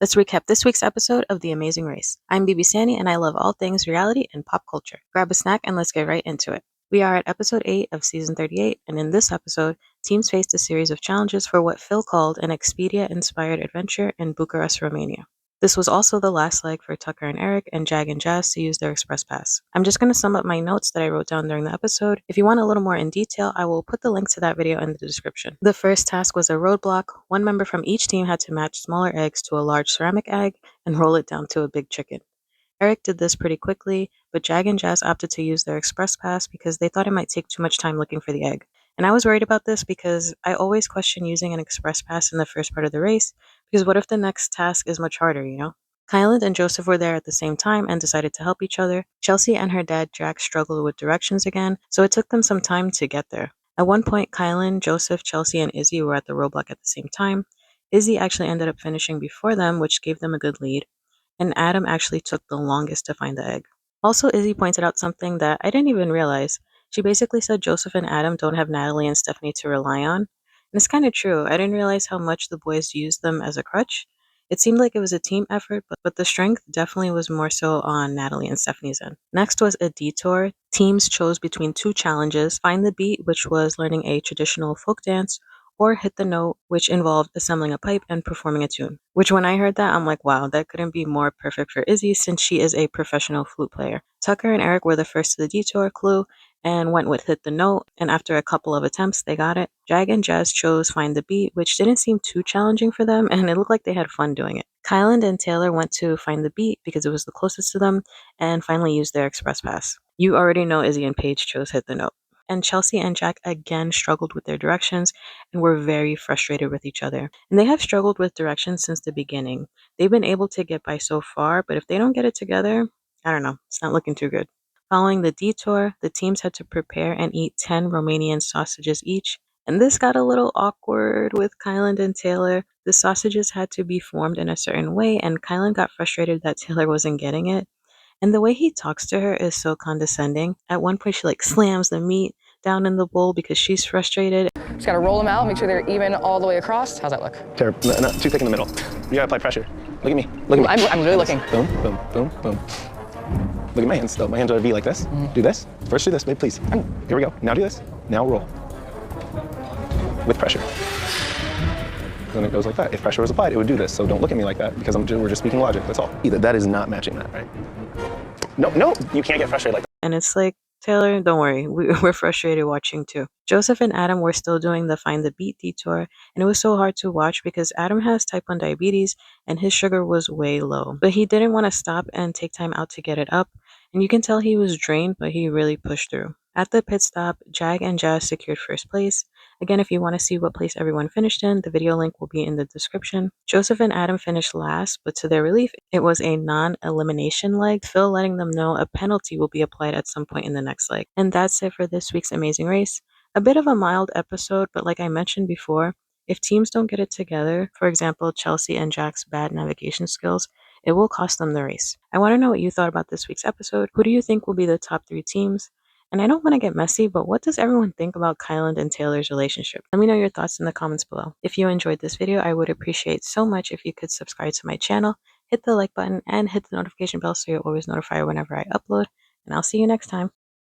Let's recap this week's episode of The Amazing Race. I'm bbstanny and I love all things reality and pop culture. Grab a snack and let's get right into it. We are at episode 8 of season 38, and in this episode, teams faced a series of challenges for what Phil called an Expedia-inspired adventure in Bucharest, Romania. This was also the last leg for Tucker and Eric and Jag and Jazz to use their express pass. I'm just going to sum up my notes that I wrote down during the episode. If you want a little more in detail, I will put the link to that video in the description. The first task was a roadblock. One member from each team had to match smaller eggs to a large ceramic egg and roll it down to a big chicken. Eric did this pretty quickly, but Jag and Jazz opted to use their express pass because they thought it might take too much time looking for the egg. And I was worried about this because I always question using an express pass in the first part of the race, because what if the next task is much harder, you know? Kyland and Joseph were there at the same time and decided to help each other. Chelsea and her dad Jack struggled with directions again, so it took them some time to get there. At one point, Kyland, Joseph, Chelsea, and Izzy were at the roadblock at the same time. Izzy actually ended up finishing before them, which gave them a good lead, and Adam actually took the longest to find the egg. Also, Izzy pointed out something that I didn't even realize. She basically said Joseph and Adam don't have Natalie and Stephanie to rely on. And it's kind of true. I didn't realize how much the boys used them as a crutch. It seemed like it was a team effort, but the strength definitely was more so on Natalie and Stephanie's end. Next was a detour. Teams chose between two challenges: Find the Beat, which was learning a traditional folk dance, or Hit the Note, which involved assembling a pipe and performing a tune. Which, when I heard that, I'm like, wow, that couldn't be more perfect for Izzy since she is a professional flute player. Tucker and Eric were the first to the detour clue and went with Hit the Note, and after a couple of attempts, they got it. Jag and Jazz chose Find the Beat, which didn't seem too challenging for them, and it looked like they had fun doing it. Kyland and Taylor went to Find the Beat because it was the closest to them, and finally used their express pass. You already know Izzy and Paige chose Hit the Note. And Chelsea and Jack again struggled with their directions and were very frustrated with each other. And they have struggled with directions since the beginning. They've been able to get by so far, but if they don't get it together, I don't know, it's not looking too good. Following the detour, the teams had to prepare and eat 10 Romanian sausages each. And this got a little awkward with Kyland and Taylor. The sausages had to be formed in a certain way, and Kyland got frustrated that Taylor wasn't getting it. And the way he talks to her is so condescending. At one point, she slams the meat down in the bowl because she's frustrated. Just gotta roll them out, make sure they're even all the way across. How's that look? Terrible. No, too thick in the middle. You gotta apply pressure. Look at me. Look at me. I'm really looking. Boom, boom, boom, boom. Look at my hands though. My hands are a V like this. Do this. First do this, babe, please. Here we go. Now do this. Now roll. With pressure. Then it goes like that. If pressure was applied, it would do this. So don't look at me like that because we're just speaking logic. That's all. Either that is not matching that, right? No, you can't get frustrated like that. And it's like, Taylor, don't worry, we're frustrated watching too. Joseph and Adam were still doing the Find the Beat detour, and it was so hard to watch because Adam has type 1 diabetes and his sugar was way low. But he didn't want to stop and take time out to get it up, and you can tell he was drained, but he really pushed through. At the pit stop, Jag and Jazz secured first place. Again, if you want to see what place everyone finished in, the video link will be in the description. Joseph and Adam finished last, but to their relief, it was a non-elimination leg, Phil letting them know a penalty will be applied at some point in the next leg. And that's it for this week's Amazing Race. A bit of a mild episode, but like I mentioned before, if teams don't get it together, for example, Chelsea and Jack's bad navigation skills, it will cost them the race. I want to know what you thought about this week's episode. Who do you think will be the top 3 teams? And I don't want to get messy, but what does everyone think about Kyland and Taylor's relationship? Let me know your thoughts in the comments below. If you enjoyed this video, I would appreciate so much if you could subscribe to my channel, hit the like button, and hit the notification bell so you're always notified whenever I upload. And I'll see you next time.